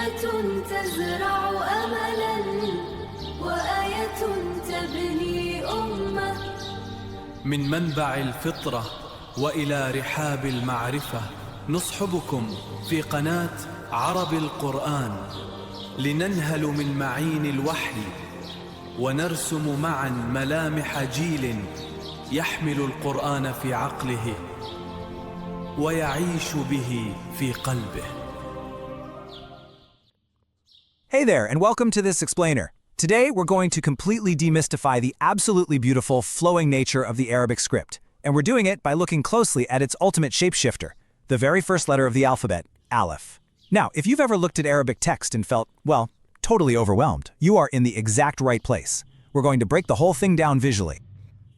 كلمة تزرع أملا وآية تبني أمة. من منبع الفطرة وإلى رحاب المعرفة نصحبكم في قناة عرب القرآن لننهل من معين الوحي ونرسم معا ملامح جيل يحمل القرآن في عقله ويعيش به في قلبه. Hey there, and welcome to this explainer. Today, we're going to completely demystify the absolutely beautiful, flowing nature of the Arabic script. And we're doing it by looking closely at its ultimate shapeshifter, the very first letter of the alphabet, Aleph. Now, if you've ever looked at Arabic text and felt, well, totally overwhelmed, you are in the exact right place. We're going to break the whole thing down visually.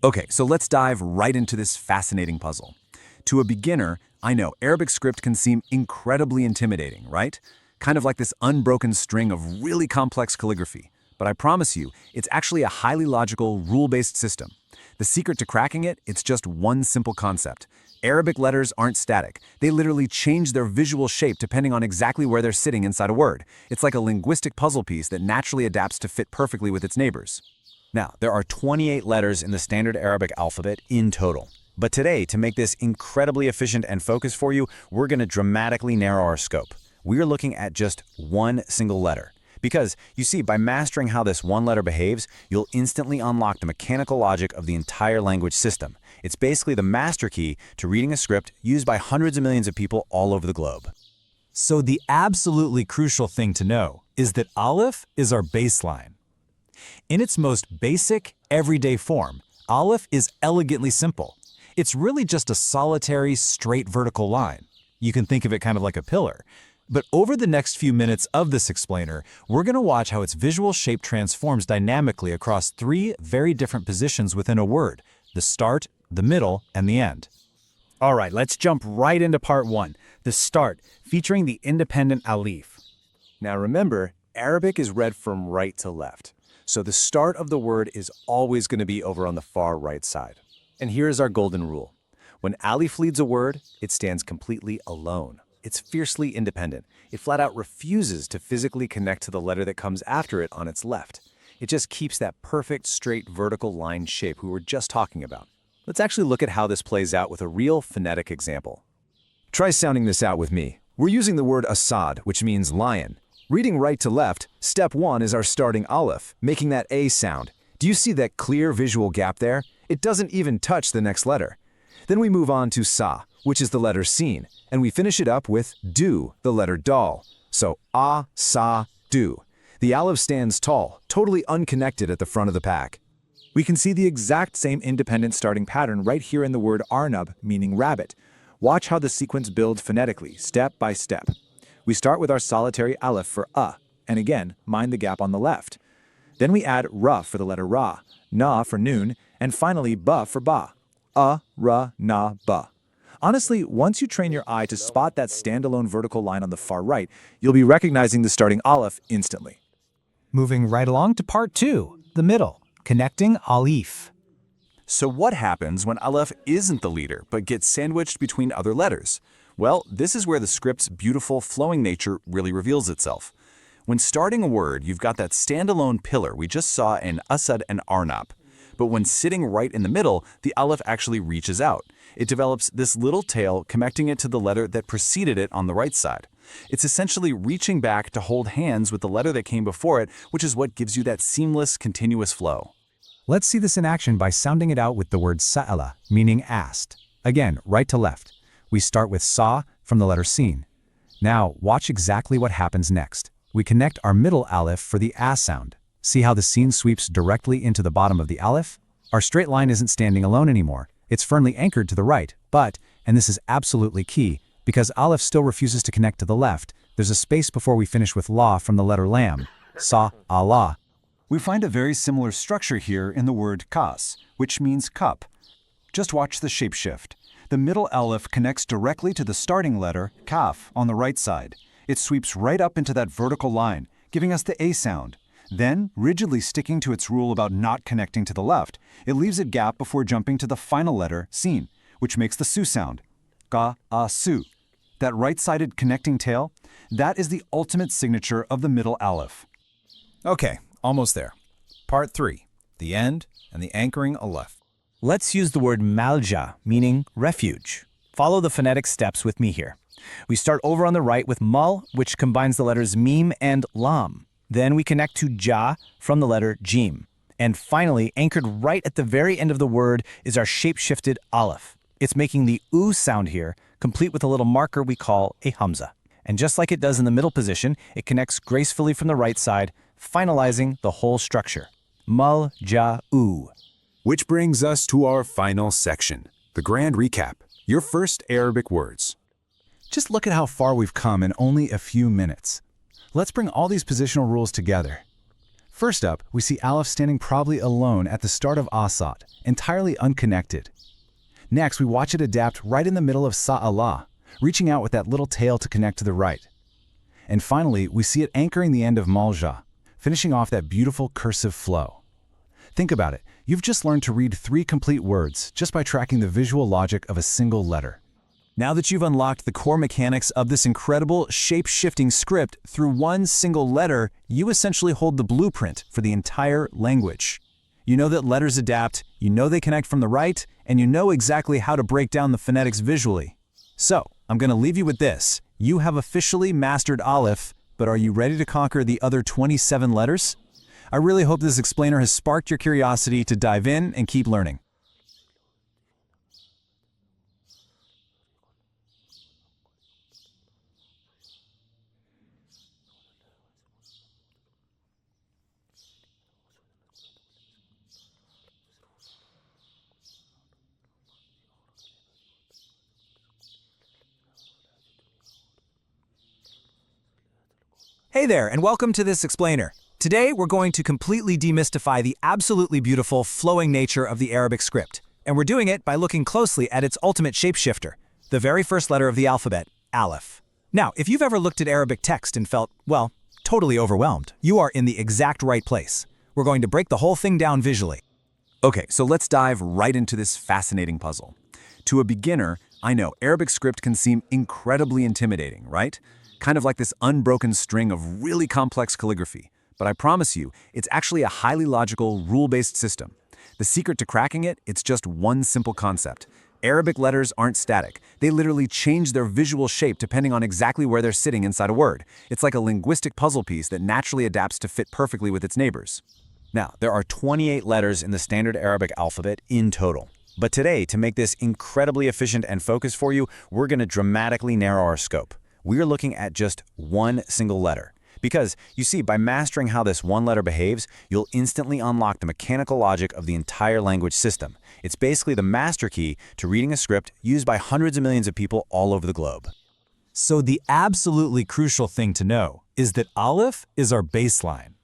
Okay, so let's dive right into this fascinating puzzle. To a beginner, I know Arabic script can seem incredibly intimidating, right? Kind of like this unbroken string of really complex calligraphy. But I promise you, it's actually a highly logical, rule-based system. The secret to cracking it, it's just one simple concept. Arabic letters aren't static. They literally change their visual shape depending on exactly where they're sitting inside a word. It's like a linguistic puzzle piece that naturally adapts to fit perfectly with its neighbors. Now, there are 28 letters in the standard Arabic alphabet in total. But today, to make this incredibly efficient and focused for you, we're going to dramatically narrow our scope. We're looking at just one single letter. Because, you see, by mastering how this one letter behaves, you'll instantly unlock the mechanical logic of the entire language system. It's basically the master key to reading a script used by hundreds of millions of people all over the globe. So the absolutely crucial thing to know is that Aleph is our baseline. In its most basic, everyday form, Aleph is elegantly simple. It's really just a solitary, straight vertical line. You can think of it kind of like a pillar. But over the next few minutes of this explainer, we're going to watch how its visual shape transforms dynamically across three very different positions within a word: the start, the middle, and the end. All right, let's jump right into part one, the start, featuring the independent alif. Now remember, Arabic is read from right to left. So the start of the word is always going to be over on the far right side. And here's our golden rule. When alif leads a word, it stands completely alone. It's fiercely independent. It flat out refuses to physically connect to the letter that comes after it on its left. It just keeps that perfect, straight, vertical line shape we were just talking about. Let's actually look at how this plays out with a real phonetic example. Try sounding this out with me. We're using the word Asad, which means lion. Reading right to left, step one is our starting aleph, making that A sound. Do you see that clear visual gap there? It doesn't even touch the next letter. Then we move on to Sa, which is the letter Sin, and we finish it up with Du, the letter Dal. So A, Sa, Du. The aleph stands tall, totally unconnected at the front of the pack. We can see the exact same independent starting pattern right here in the word Arnab, meaning rabbit. Watch how the sequence builds phonetically, step by step. We start with our solitary aleph for A, and again, mind the gap on the left. Then we add Ra for the letter Ra, Na for Noon, and finally Ba for Ba. A, Ra, Na, Ba. Honestly, once you train your eye to spot that standalone vertical line on the far right, you'll be recognizing the starting aleph instantly. Moving right along to part two, the middle, connecting alif. So what happens when aleph isn't the leader, but gets sandwiched between other letters? Well, this is where the script's beautiful, flowing nature really reveals itself. When starting a word, you've got that standalone pillar we just saw in Asad and Arnab. But when sitting right in the middle, the aleph actually reaches out. It develops this little tail connecting it to the letter that preceded it on the right side. It's essentially reaching back to hold hands with the letter that came before it, which is what gives you that seamless, continuous flow. Let's see this in action by sounding it out with the word Sa'ala, meaning asked. Again, right to left. We start with Sa from the letter Sin. Now, watch exactly what happens next. We connect our middle aleph for the A sound. See how the Sin sweeps directly into the bottom of the aleph? Our straight line isn't standing alone anymore. It's firmly anchored to the right, but, and this is absolutely key, because aleph still refuses to connect to the left, there's a space before we finish with La from the letter Lam. Sa, Allah. We find a very similar structure here in the word Kas, which means cup. Just watch the shape shift. The middle aleph connects directly to the starting letter, Kaf, on the right side. It sweeps right up into that vertical line, giving us the A sound. Then, rigidly sticking to its rule about not connecting to the left, it leaves a gap before jumping to the final letter, Sin, which makes the Su sound. Ka, a, su. That right-sided connecting tail, that is the ultimate signature of the middle aleph. Okay, almost there. Part 3, the end and the anchoring aleph. Let's use the word malja, meaning refuge. Follow the phonetic steps with me here. We start over on the right with mul, which combines the letters mim and lam. Then we connect to ja from the letter jim. And finally, anchored right at the very end of the word is our shape-shifted aleph. It's making the oo sound here, complete with a little marker we call a hamza. And just like it does in the middle position, it connects gracefully from the right side, finalizing the whole structure. Mul, ja, oo. Which brings us to our final section, the grand recap, your first Arabic words. Just look at how far we've come in only a few minutes. Let's bring all these positional rules together. First up, we see aleph standing probably alone at the start of asad, entirely unconnected. Next, we watch it adapt right in the middle of sa'ala, reaching out with that little tail to connect to the right. And finally, we see it anchoring the end of malja, finishing off that beautiful cursive flow. Think about it. You've just learned to read 3 complete words just by tracking the visual logic of a single letter. Now that you've unlocked the core mechanics of this incredible shape-shifting script through one single letter, you essentially hold the blueprint for the entire language. You know that letters adapt, you know they connect from the right, and you know exactly how to break down the phonetics visually. So, I'm going to leave you with this. You have officially mastered aleph, but are you ready to conquer the other 27 letters? I really hope this explainer has sparked your curiosity to dive in and keep learning. Hey there, and welcome to this explainer. Today, we're going to completely demystify the absolutely beautiful, flowing nature of the Arabic script. And we're doing it by looking closely at its ultimate shapeshifter, the very first letter of the alphabet, aleph. Now, if you've ever looked at Arabic text and felt, well, totally overwhelmed, you are in the exact right place. We're going to break the whole thing down visually. Okay, so let's dive right into this fascinating puzzle. To a beginner, I know Arabic script can seem incredibly intimidating, right? Kind of like this unbroken string of really complex calligraphy. But I promise you, it's actually a highly logical, rule-based system. The secret to cracking it, it's just one simple concept. Arabic letters aren't static. They literally change their visual shape depending on exactly where they're sitting inside a word. It's like a linguistic puzzle piece that naturally adapts to fit perfectly with its neighbors. Now, there are 28 letters in the standard Arabic alphabet in total. But today, to make this incredibly efficient and focused for you, we're going to dramatically narrow our scope. We're looking at just one single letter. Because, you see, by mastering how this one letter behaves, you'll instantly unlock the mechanical logic of the entire language system. It's basically the master key to reading a script used by hundreds of millions of people all over the globe. So the absolutely crucial thing to know is that aleph is our baseline.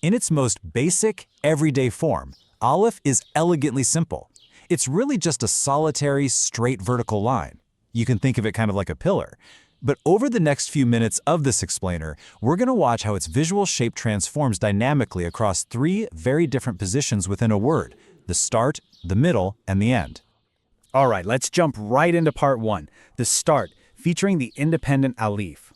In its most basic, everyday form, aleph is elegantly simple. It's really just a solitary, straight vertical line. You can think of it kind of like a pillar. But over the next few minutes of this explainer, we're going to watch how its visual shape transforms dynamically across 3 very different positions within a word: the start, the middle, and the end. All right, let's jump right into part 1, the start, featuring the independent alif.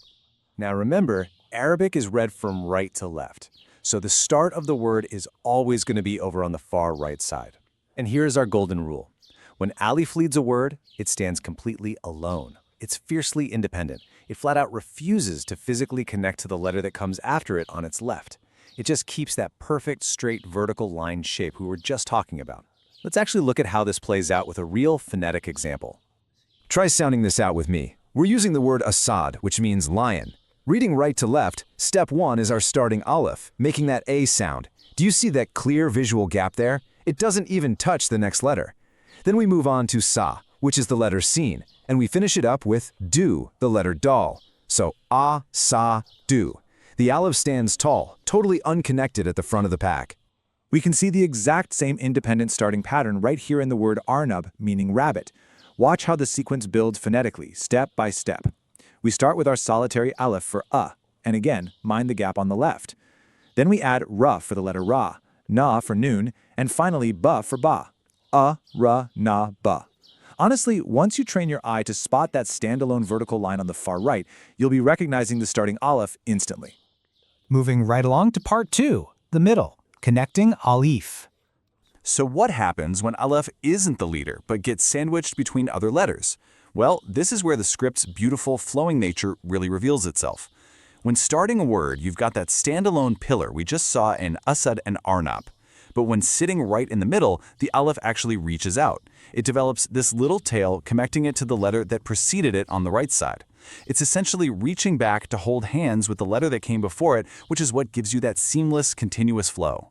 Now remember, Arabic is read from right to left. So the start of the word is always going to be over on the far right side. And here's our golden rule. When alif leads a word, it stands completely alone. It's fiercely independent. It flat out refuses to physically connect to the letter that comes after it on its left. It just keeps that perfect, straight, vertical line shape we were just talking about. Let's actually look at how this plays out with a real phonetic example. Try sounding this out with me. We're using the word asad, which means lion. Reading right to left, step 1 is our starting aleph, making that A sound. Do you see that clear visual gap there? It doesn't even touch the next letter. Then we move on to sa, which is the letter sin, and we finish it up with du, the letter dal. So a, sa, du. The aleph stands tall, totally unconnected at the front of the pack. We can see the exact same independent starting pattern right here in the word arnab, meaning rabbit. Watch how the sequence builds phonetically, step by step. We start with our solitary aleph for and again, mind the gap on the left. Then we add ra for the letter ra, na for noon, and finally ba for ba. Ra, na, ba. Honestly, once you train your eye to spot that standalone vertical line on the far right, you'll be recognizing the starting aleph instantly. Moving right along to part 2, the middle, connecting alif. So what happens when aleph isn't the leader, but gets sandwiched between other letters? Well, this is where the script's beautiful, flowing nature really reveals itself. When starting a word, you've got that standalone pillar we just saw in Asad and Arnab. But when sitting right in the middle, the aleph actually reaches out. It develops this little tail connecting it to the letter that preceded it on the right side. It's essentially reaching back to hold hands with the letter that came before it, which is what gives you that seamless, continuous flow.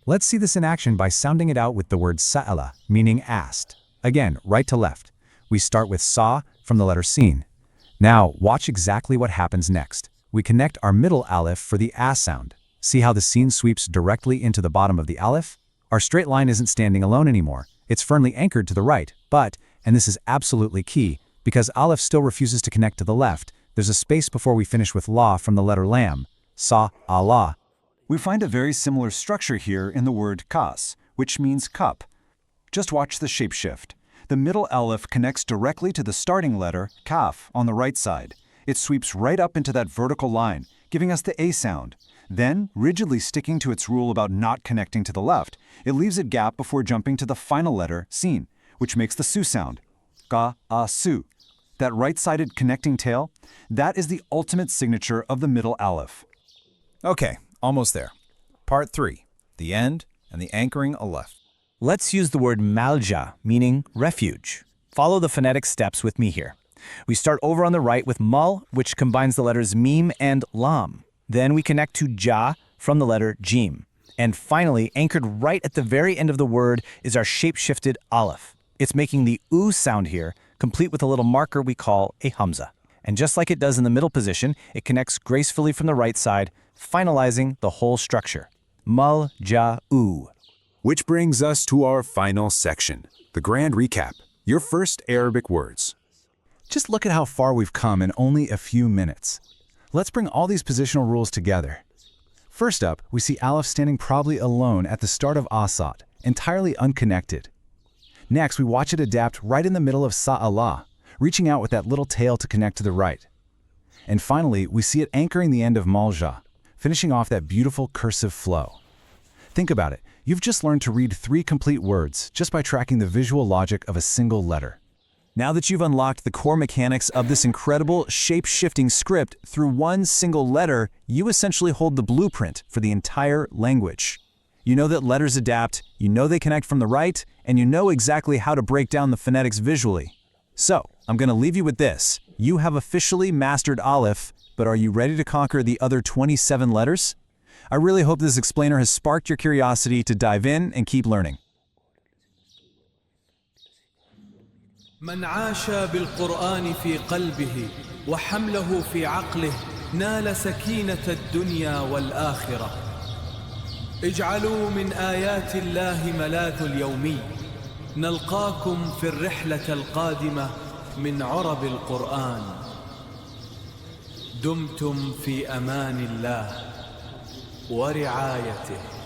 Let's see this in action by sounding it out with the word sa'ala, meaning asked. Again, right to left. We start with sa from the letter sin. Now, watch exactly what happens next. We connect our middle aleph for the a sound. See how the sin sweeps directly into the bottom of the aleph? Our straight line isn't standing alone anymore. It's firmly anchored to the right, but, and this is absolutely key, because aleph still refuses to connect to the left, there's a space before we finish with la from the letter lam. Sa, Allah. We find a very similar structure here in the word kas, which means cup. Just watch the shape shift. The middle aleph connects directly to the starting letter, kaf, on the right side. It sweeps right up into that vertical line, giving us the a sound. Then, rigidly sticking to its rule about not connecting to the left, it leaves a gap before jumping to the final letter, sin, which makes the su sound. Ka, a, su. That right-sided connecting tail, that is the ultimate signature of the middle aleph. Okay, almost there. Part 3, the end and the anchoring aleph. Let's use the word malja, meaning refuge. Follow the phonetic steps with me here. We start over on the right with mul, which combines the letters mim and lam. Then we connect to ja from the letter jim. And finally, anchored right at the very end of the word is our shape-shifted aleph. It's making the oo sound here, complete with a little marker we call a hamza. And just like it does in the middle position, it connects gracefully from the right side, finalizing the whole structure. Mul, ja, oo. Which brings us to our final section, the grand recap, your first Arabic words. Just look at how far we've come in only a few minutes. Let's bring all these positional rules together. First up, we see aleph standing probably alone at the start of Asad, entirely unconnected. Next, we watch it adapt right in the middle of Sa'ala, reaching out with that little tail to connect to the right. And finally, we see it anchoring the end of Malja, finishing off that beautiful cursive flow. Think about it. You've just learned to read 3 complete words just by tracking the visual logic of a single letter. Now that you've unlocked the core mechanics of this incredible shape-shifting script through one single letter, you essentially hold the blueprint for the entire language. You know that letters adapt, you know they connect from the right, and you know exactly how to break down the phonetics visually. So, I'm going to leave you with this. You have officially mastered aleph, but are you ready to conquer the other 27 letters? I really hope this explainer has sparked your curiosity to dive in and keep learning. من عاش بالقرآن في قلبه وحمله في عقله نال سكينة الدنيا والآخرة. اجعلوا من آيات الله ملاذ اليومي. نلقاكم في الرحلة القادمة من عرب القرآن. دمتم في أمان الله ورعايته.